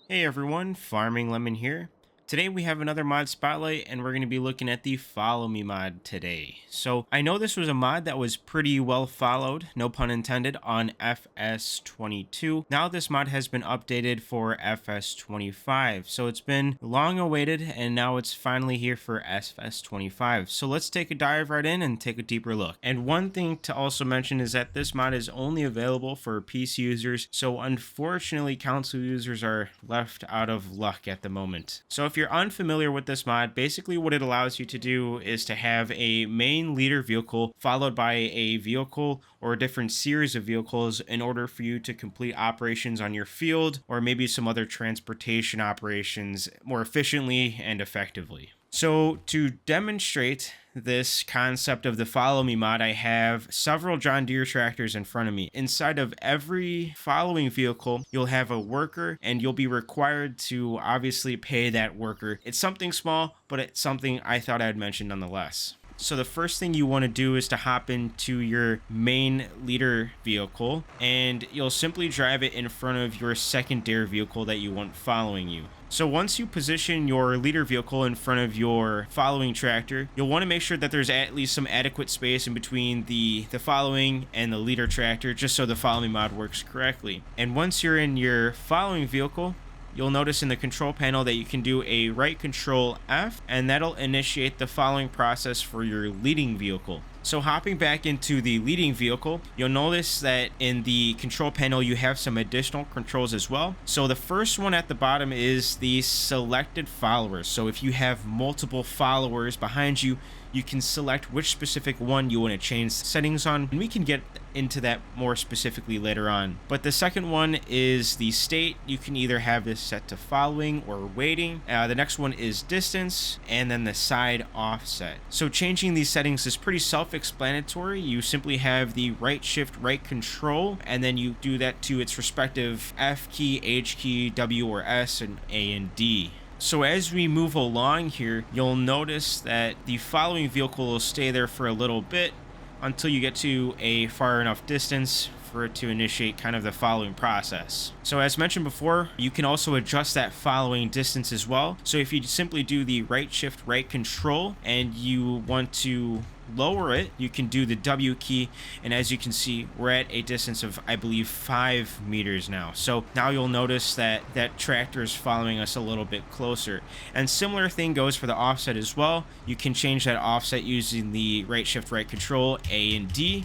Hey everyone, Farming Lemon here. Today we have another mod spotlight and we're going to be looking at the Follow Me mod today. So I know this was a mod that was pretty well followed, no pun intended, on FS22. Now this mod has been updated for FS25. So it's been long awaited and now it's finally here for FS25. So let's take a dive right in and take a deeper look. And one thing to also mention is that this mod is only available for PC users. So unfortunately console users are left out of luck at the moment. So if you're unfamiliar with this mod, basically what it allows you to do is to have a main leader vehicle followed by a vehicle or a different series of vehicles in order for you to complete operations on your field or maybe some other transportation operations more efficiently and effectively. So to demonstrate this concept of the Follow Me mod, I have several John Deere tractors in front of me. Inside of every following vehicle, you'll have a worker and you'll be required to obviously pay that worker. It's something small, but it's something I thought I'd mention nonetheless. So the first thing you want to do is to hop into your main leader vehicle and you'll simply drive it in front of your secondary vehicle that you want following you. So once you position your leader vehicle in front of your following tractor, you'll want to make sure that there's at least some adequate space in between the following and the leader tractor, just so the Follow Me mod works correctly. And once you're in your following vehicle, you'll notice in the control panel that you can do a right control F, and that'll initiate the following process for your leading vehicle. So hopping back into the leading vehicle, you'll notice that in the control panel you have some additional controls as well. So the first one at the bottom is the selected followers. So if you have multiple followers behind you, you can select which specific one you want to change settings on, and we can get into that more specifically later on. But the second one is the state. You can either have this set to following or waiting. The next one is distance, and then the side offset. So changing these settings is pretty self-explanatory. You simply have the right shift, right control, and then you do that to its respective F key, H key, W or S, and A and D. So as we move along here, you'll notice that the following vehicle will stay there for a little bit until you get to a far enough distance for it to initiate kind of the following process. So as mentioned before, you can also adjust that following distance as well. So if you simply do the right shift, right control, and you want to lower it, you can do the W key, and as you can see, we're at a distance of, I believe, 5 meters now. So now you'll notice that that tractor is following us a little bit closer. And similar thing goes for the offset as well. You can change that offset using the right shift, right control, A and D.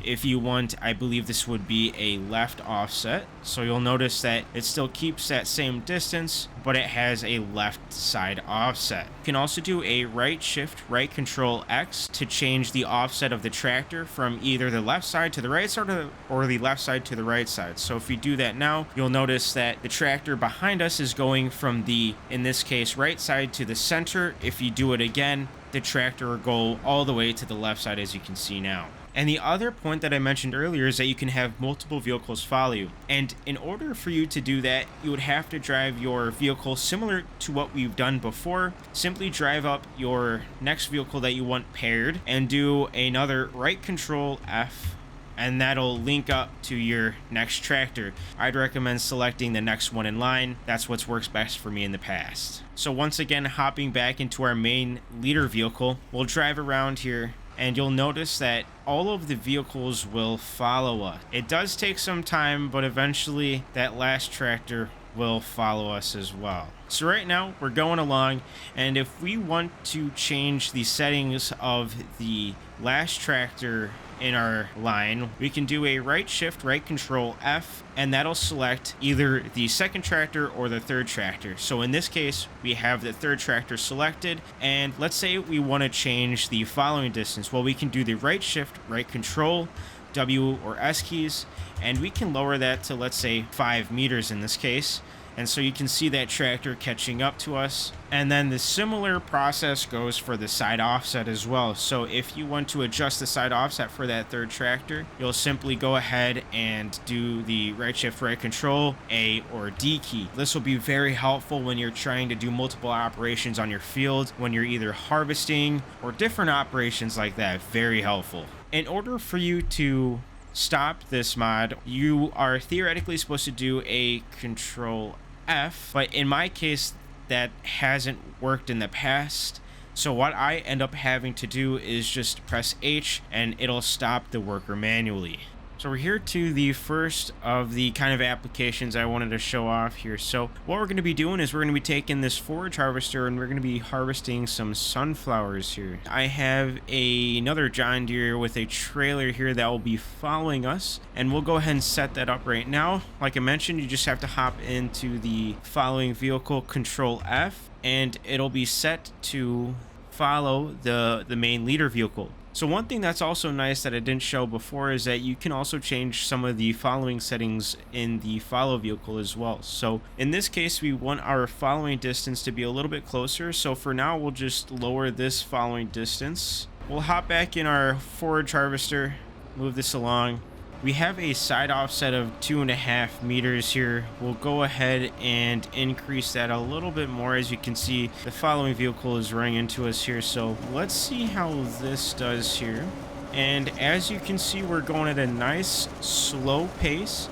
If you want, I believe this would be a left offset. So you'll notice that it still keeps that same distance, but it has a left side offset. You can also do a right shift, right control X to change the offset of the tractor from either the left side to the right side or the left side to the right side. So if you do that now, you'll notice that the tractor behind us is going from the, in this case, right side to the center. If you do it again, the tractor will go all the way to the left side, as you can see now. And the other point that I mentioned earlier is that you can have multiple vehicles follow you. And in order for you to do that, you would have to drive your vehicle similar to what we've done before. Simply drive up your next vehicle that you want paired and do another right control F, and that'll link up to your next tractor. I'd recommend selecting the next one in line. That's what's works best for me in the past. So once again, hopping back into our main leader vehicle, we'll drive around here, and you'll notice that all of the vehicles will follow us. It does take some time, but eventually that last tractor will follow us as well. So right now we're going along, and if we want to change the settings of the last tractor in our line, we can do a right shift, right control F, and that'll select either the second tractor or the third tractor. So in this case, we have the third tractor selected, and let's say we want to change the following distance. Well, we can do the right shift, right control, W or S keys, and we can lower that to, let's say, 5 meters in this case. And so you can see that tractor catching up to us. And then the similar process goes for the side offset as well. So if you want to adjust the side offset for that third tractor, you'll simply go ahead and do the right shift, right control, A or D key. This will be very helpful when you're trying to do multiple operations on your field, when you're either harvesting or different operations like that. Very helpful. In order for you to stop this mod, you are theoretically supposed to do a control F, but in my case, that hasn't worked in the past. So what I end up having to do is just press H and it'll stop the worker manually. So we're here to the first of the kind of applications I wanted to show off here. So what we're going to be doing is we're going to be taking this forage harvester and we're going to be harvesting some sunflowers here. I have another John Deere with a trailer here that will be following us, and we'll go ahead and set that up right now. Like I mentioned, you just have to hop into the following vehicle, Control F, and it'll be set to follow the main leader vehicle. So one thing that's also nice that I didn't show before is that you can also change some of the following settings in the follow vehicle as well. So in this case, we want our following distance to be a little bit closer. So for now, we'll just lower this following distance. We'll hop back in our forage harvester, move this along. We have a side offset of 2.5 meters here. We'll go ahead and increase that a little bit more. As you can see, the following vehicle is running into us here. So let's see how this does here. And as you can see, we're going at a nice slow pace,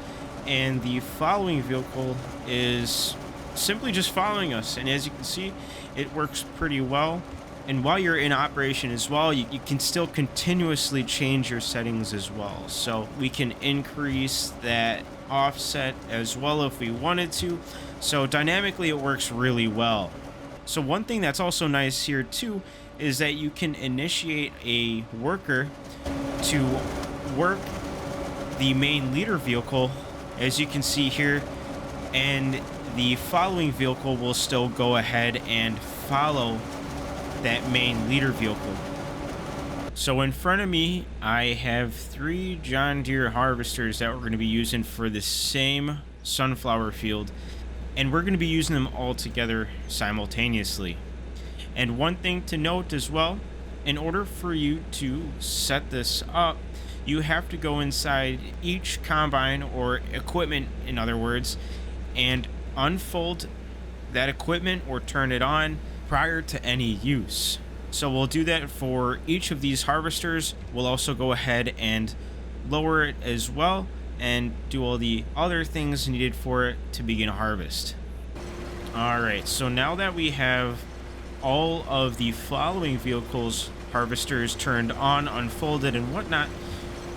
and the following vehicle is simply just following us. And as you can see, it works pretty well. And while you're in operation as well, you can still continuously change your settings as well. So we can increase that offset as well if we wanted to. So dynamically, it works really well. So one thing that's also nice here too is that you can initiate a worker to work the main leader vehicle, as you can see here, and the following vehicle will still go ahead and follow that main leader vehicle. So in front of me, I have 3 John Deere harvesters that we're going to be using for the same sunflower field, and we're going to be using them all together simultaneously. And one thing to note as well, in order for you to set this up, you have to go inside each combine or equipment, in other words, and unfold that equipment or turn it on prior to any use. So we'll do that for each of these harvesters. We'll also go ahead and lower it as well and do all the other things needed for it to begin harvest. All right, so now that we have all of the following vehicles harvesters turned on, unfolded, and whatnot,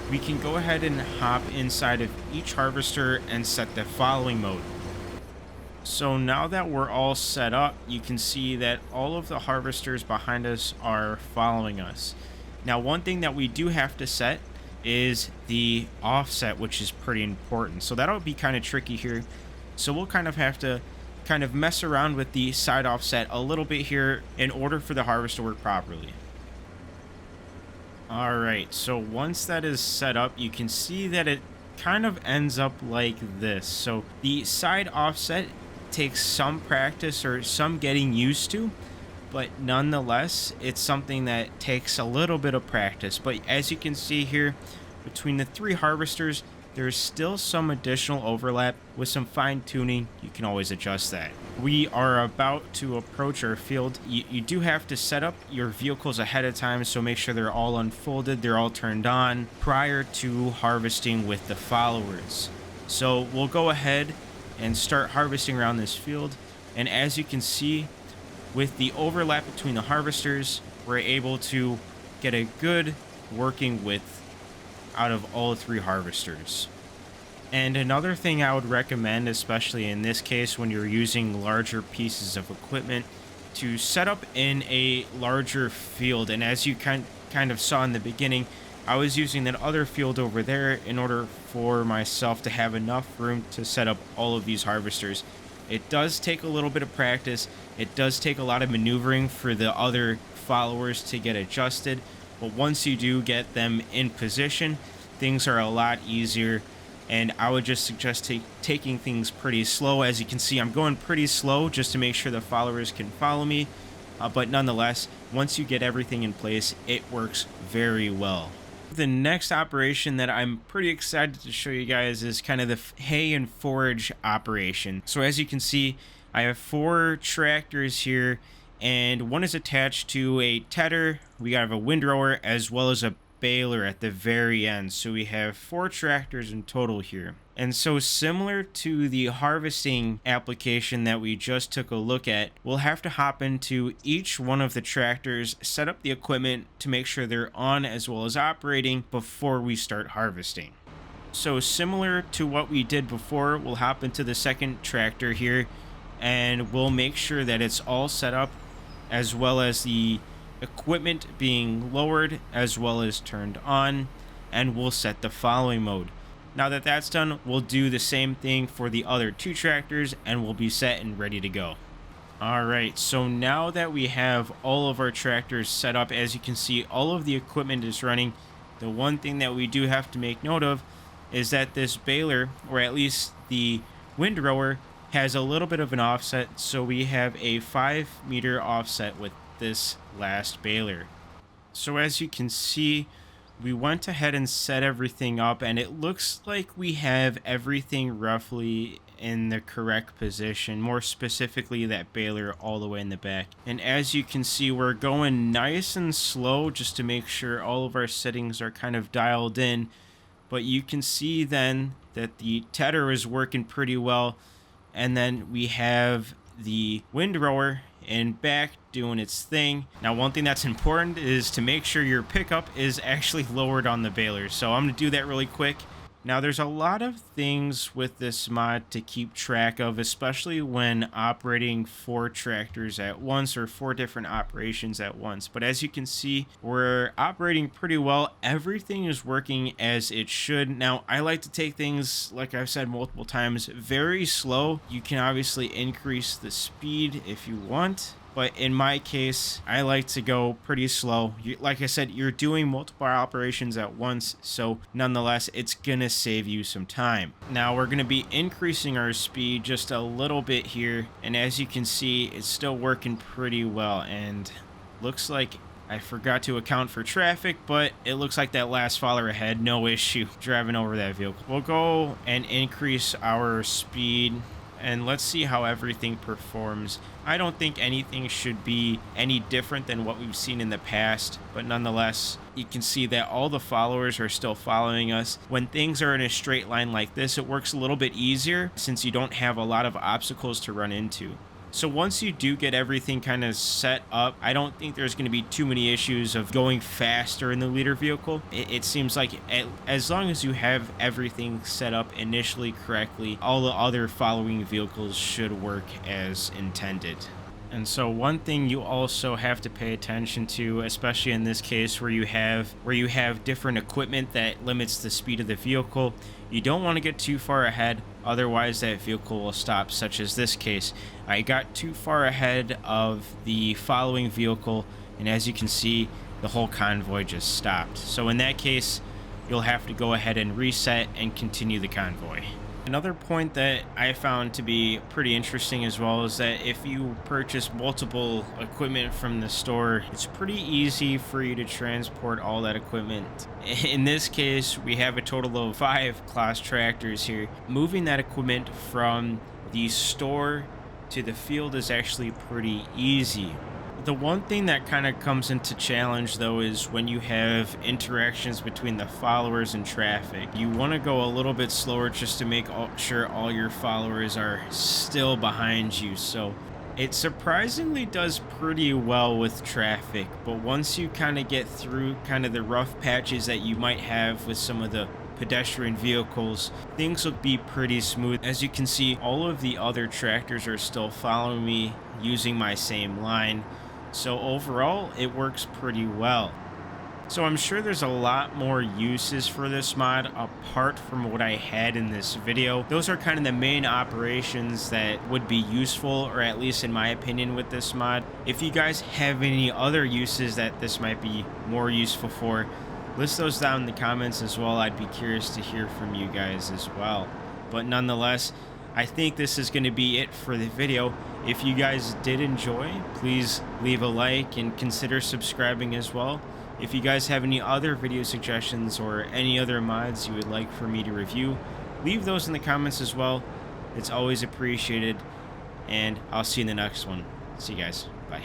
we can go ahead and hop inside of each harvester and set the following mode. So now that we're all set up, you can see that all of the harvesters behind us are following us. Now, one thing that we do have to set is the offset, which is pretty important. So that'll be kind of tricky here. So we'll kind of have to mess around with the side offset a little bit here in order for the harvest to work properly. All right, so once that is set up, you can see that it kind of ends up like this. So the side offset takes some practice or some getting used to, but nonetheless, it's something that takes a little bit of practice. But as you can see here, between the 3 harvesters, there's still some additional overlap. With some fine tuning, you can always adjust that. We are about to approach our field. You do have to set up your vehicles ahead of time, so make sure they're all unfolded, they're all turned on prior to harvesting with the followers. So we'll go ahead and start harvesting around this field. And as you can see, with the overlap between the harvesters, we're able to get a good working width out of all 3 harvesters. And another thing I would recommend, especially in this case when you're using larger pieces of equipment, to set up in a larger field. And as you kind of saw in the beginning, I was using that other field over there in order for myself to have enough room to set up all of these harvesters. It does take a little bit of practice. It does take a lot of maneuvering for the other followers to get adjusted. But once you do get them in position, things are a lot easier. And I would just suggest taking things pretty slow. As you can see, I'm going pretty slow just to make sure the followers can follow me. But nonetheless, once you get everything in place, it works very well. The next operation that I'm pretty excited to show you guys is kind of the hay and forage operation. So as you can see, I have 4 tractors here, and one is attached to a tedder. We have a windrower as well as a baler at the very end. So we have 4 tractors in total here. And so similar to the harvesting application that we just took a look at, we'll have to hop into each one of the tractors, set up the equipment to make sure they're on as well as operating before we start harvesting. So similar to what we did before, we'll hop into the second tractor here and we'll make sure that it's all set up, as well as the equipment being lowered as well as turned on, and we'll set the following mode. Now that that's done, we'll do the same thing for the other 2 tractors and we'll be set and ready to go. Alright, so now that we have all of our tractors set up, as you can see, all of the equipment is running. The one thing that we do have to make note of is that this baler, or at least the windrower, has a little bit of an offset, so we have a 5-meter offset with this last baler. So as you can see, we went ahead and set everything up, and it looks like we have everything roughly in the correct position, more specifically that baler all the way in the back. And as you can see, we're going nice and slow just to make sure all of our settings are kind of dialed in. But you can see then that the tedder is working pretty well, and then we have the windrower in back doing its thing. Now, one thing that's important is to make sure your pickup is actually lowered on the baler. So I'm going to do that really quick. Now, there's a lot of things with this mod to keep track of, especially when operating 4 tractors at once, or 4 different operations at once. But as you can see, we're operating pretty well. Everything is working as it should. Now, I like to take things, like I've said multiple times, very slow. You can obviously increase the speed if you want, but in my case, I like to go pretty slow. Like I said, you're doing multiple operations at once, so nonetheless, it's gonna save you some time. Now, we're gonna be increasing our speed just a little bit here, and as you can see, it's still working pretty well, and looks like I forgot to account for traffic, but it looks like that last follower had no issue driving over that vehicle. We'll go and increase our speed, and let's see how everything performs. I don't think anything should be any different than what we've seen in the past, but nonetheless, you can see that all the followers are still following us. When things are in a straight line like this, it works a little bit easier since you don't have a lot of obstacles to run into. So once you do get everything kind of set up, I don't think there's going to be too many issues of going faster in the leader vehicle. It seems like as long as you have everything set up initially correctly, all the other following vehicles should work as intended. And so one thing you also have to pay attention to, especially in this case where you have different equipment that limits the speed of the vehicle, you don't want to get too far ahead, otherwise that vehicle will stop, such as this case. I got too far ahead of the following vehicle, and as you can see, the whole convoy just stopped. So in that case, you'll have to go ahead and reset and continue the convoy. Another point that I found to be pretty interesting as well is that if you purchase multiple equipment from the store, it's pretty easy for you to transport all that equipment. In this case, we have a total of 5 class tractors here. Moving that equipment from the store to the field is actually pretty easy. The one thing that kind of comes into challenge though is when you have interactions between the followers and traffic. You want to go a little bit slower just to make sure all your followers are still behind you. So it surprisingly does pretty well with traffic, but once you kind of get through kind of the rough patches that you might have with some of the pedestrian vehicles, things will be pretty smooth. As you can see, all of the other tractors are still following me using my same line. So overall, it works pretty well. So I'm sure there's a lot more uses for this mod apart from what I had in this video. Those are kind of the main operations that would be useful, or at least in my opinion, with this mod. If you guys have any other uses that this might be more useful for, list those down in the comments as well. I'd be curious to hear from you guys as well. But nonetheless, I think this is going to be it for the video. If you guys did enjoy, please leave a like and consider subscribing as well. If you guys have any other video suggestions or any other mods you would like for me to review, leave those in the comments as well. It's always appreciated, and I'll see you in the next one. See you guys. Bye.